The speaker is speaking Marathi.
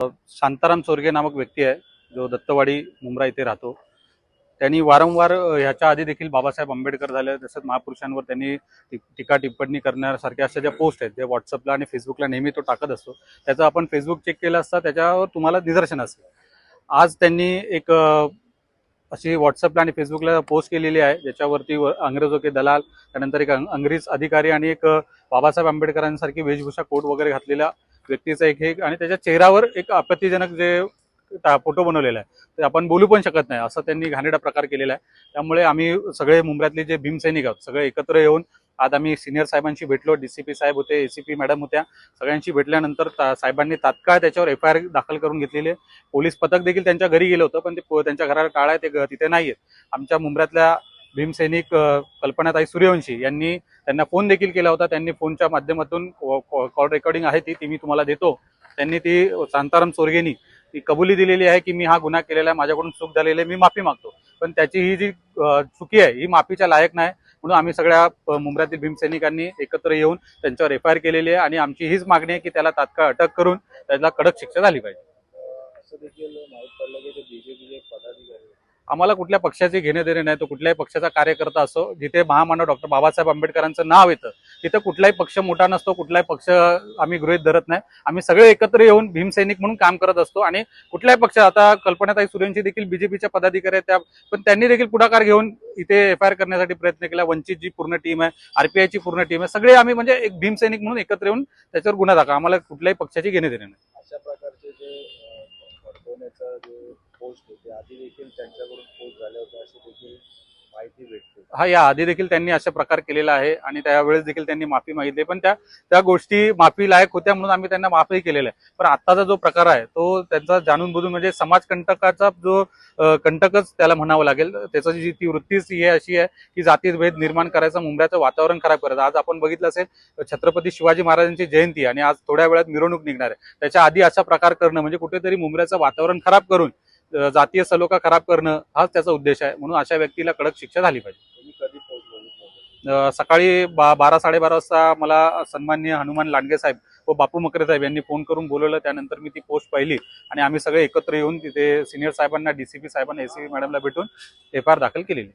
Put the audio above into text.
शांताराम चोरगे नामक व्यक्ती आहे जो दत्तवाडी मुंब्रा इथे राहतो। त्यांनी वारंवार ह्याच्या आधी देखील बाबासाहेब आंबेडकर झाले तसंच महापुरुषांवर त्यांनी टीका टिप्पणी करण्यासारख्या अशा ज्या पोस्ट आहेत जे व्हॉट्सअपला आणि फेसबुकला नेहमी तो टाकत असतो, त्याचं आपण फेसबुक चेक केलं असता त्याच्यावर तुम्हाला निदर्शन असेल। आज त्यांनी एक अशी व्हॉट्सअपला आणि फेसबुकला पोस्ट केलेली आहे ज्याच्यावरती अंग्रेजों के दलाल, त्यानंतर एक अंग्रेज अधिकारी आणि एक बाबासाहेब आंबेडकरांसारखी वेशभूषा कोट वगैरे घातलेला व्यक्तीचा एक आणि त्याच्या चेहऱ्यावर एक आपत्तीजनक जे फोटो बनवलेला आहे ते आपण बोलू पण शकत नाही असं त्यांनी घाणेरडा प्रकार केलेला आहे। त्यामुळे आम्ही सगळे मुंब्र्यातले जे भीमसैनिक आहोत सगळे एकत्र येऊन आज आम्ही सिनियर साहेबांशी भेटलो, डीसीपी साहेब होते, एसीपी मॅडम होत्या, सगळ्यांशी भेटल्यानंतर साहेबांनी तात्काळ त्याच्यावर एफआयआर दाखल करून घेतलेली आहे। पोलीस पथक देखील त्यांच्या घरी गेलं होतं पण ते त्यांच्या घराला टाळा ते तिथे नाहीयेत। आमच्या मुंब्र्यातल्या भीमसैनिक कल्पनाताई सूर्यवंशी यांनी त्यांना फोन देखील केला होता। त्यांनी फोनच्या माध्यमातून कॉल रेकॉर्डिंग आहे ती मी तुम्हाला देतो। त्यांनी ती शांताराम चोरगेनी ती कबुली दिलेली आहे की मी हा गुन्हा केलेला आहे, माझ्याकडून चूक झालेली आहे, मी माफी मागतो। पण त्याची ही जी चुकी आहे ही माफीच्या लायक नाही, म्हणून आम्ही सगळ्या मुंब्र्यातील भीमसैनिकांनी एकत्र येऊन त्यांच्यावर एफआयआर केलेली आहे आणि आमची हीच मागणी आहे की त्याला तात्काळ अटक करून त्याला कडक शिक्षा झाली पाहिजे। असं देखील माहीत पडलं की ते बीजेपीचे पदाधिकारी आम्हाला कुठल्या पक्षाचे घेणे देणे नाही, तो कुठल्याही पक्षाचा कार्यकर्ता असो, जिथे महामानव डॉक्टर बाबासाहेब आंबेडकरांचं नाव येतं तिथं कुठलाही पक्ष मोठा नसतो, कुठलाही पक्ष आम्ही गृहीत धरत नाही। आम्ही सगळे एकत्र येऊन भीमसैनिक म्हणून काम करत असतो आणि कुठल्याही पक्ष आता कल्पनाताई सूर्यवंशी देखील बीजेपीच्या पदाधिकारी आहेत, त्या पण त्यांनी देखील पुढाकार घेऊन इथे एफआयआर करण्यासाठी प्रयत्न केला। वंचित जी पूर्ण टीम आहे, आरपीआयची पूर्ण टीम आहे, सगळे आम्ही म्हणजे एक भीमसैनिक म्हणून एकत्र येऊन त्याच्यावर गुन्हा दाखल, आम्हाला कुठल्याही पक्षाची घेणे देणे नाही। अशा प्रकारचे जे भडकवण्याचा जे पोस्ट होते आधी देखील त्यांच्याकडून पोस्ट झाले होते अशी देखील माहिती भेटते। हा, या आधी देखील त्यांनी अशा प्रकार केलेला आहे आणि त्यावेळेस देखील त्यांनी माफी मागितली, पण त्या गोष्टी माफी लायक होत्या म्हणून आम्ही त्यांना माफी केलेला आहे। पण आत्ताचा जो प्रकार आहे तो त्यांचा जाणून बुजून म्हणजे समाजकंटकाचा जो कंटकच त्याला म्हणावं लागेल। त्याची जी ती वृत्तीच ही अशी आहे की जातीभेद निर्माण करायचं, मुंब्र्याचं वातावरण खराब करायचं। आज आपण बघितलं असेल छत्रपती शिवाजी महाराजांची जयंती आणि आज थोड्या वेळात मिरवणूक निघणार आहे, त्याच्या आधी असा प्रकार करणं म्हणजे कुठेतरी मुंब्र्याचं वातावरण खराब करून जातीय सलोखा खराब करणं हाच त्याचा उद्देश आहे। म्हणून अशा व्यक्तीला कडक शिक्षा झाली पाहिजे। तुम्ही कधी पोस्ट बघितलं? सकाळी 12-12:30 वाजता मला सन्माननीय हनुमान लांडगे साहेब व बापू मकरे साहेब यांनी फोन करून बोलवलं। त्यानंतर मी ती पोस्ट पाहिली आणि आम्ही सगळे एकत्र येऊन तिथे सिनियर साहेबांना, डीसीपी साहेबांना, एसीपी मॅडमला भेटून एफआयआर दाखल केलेली।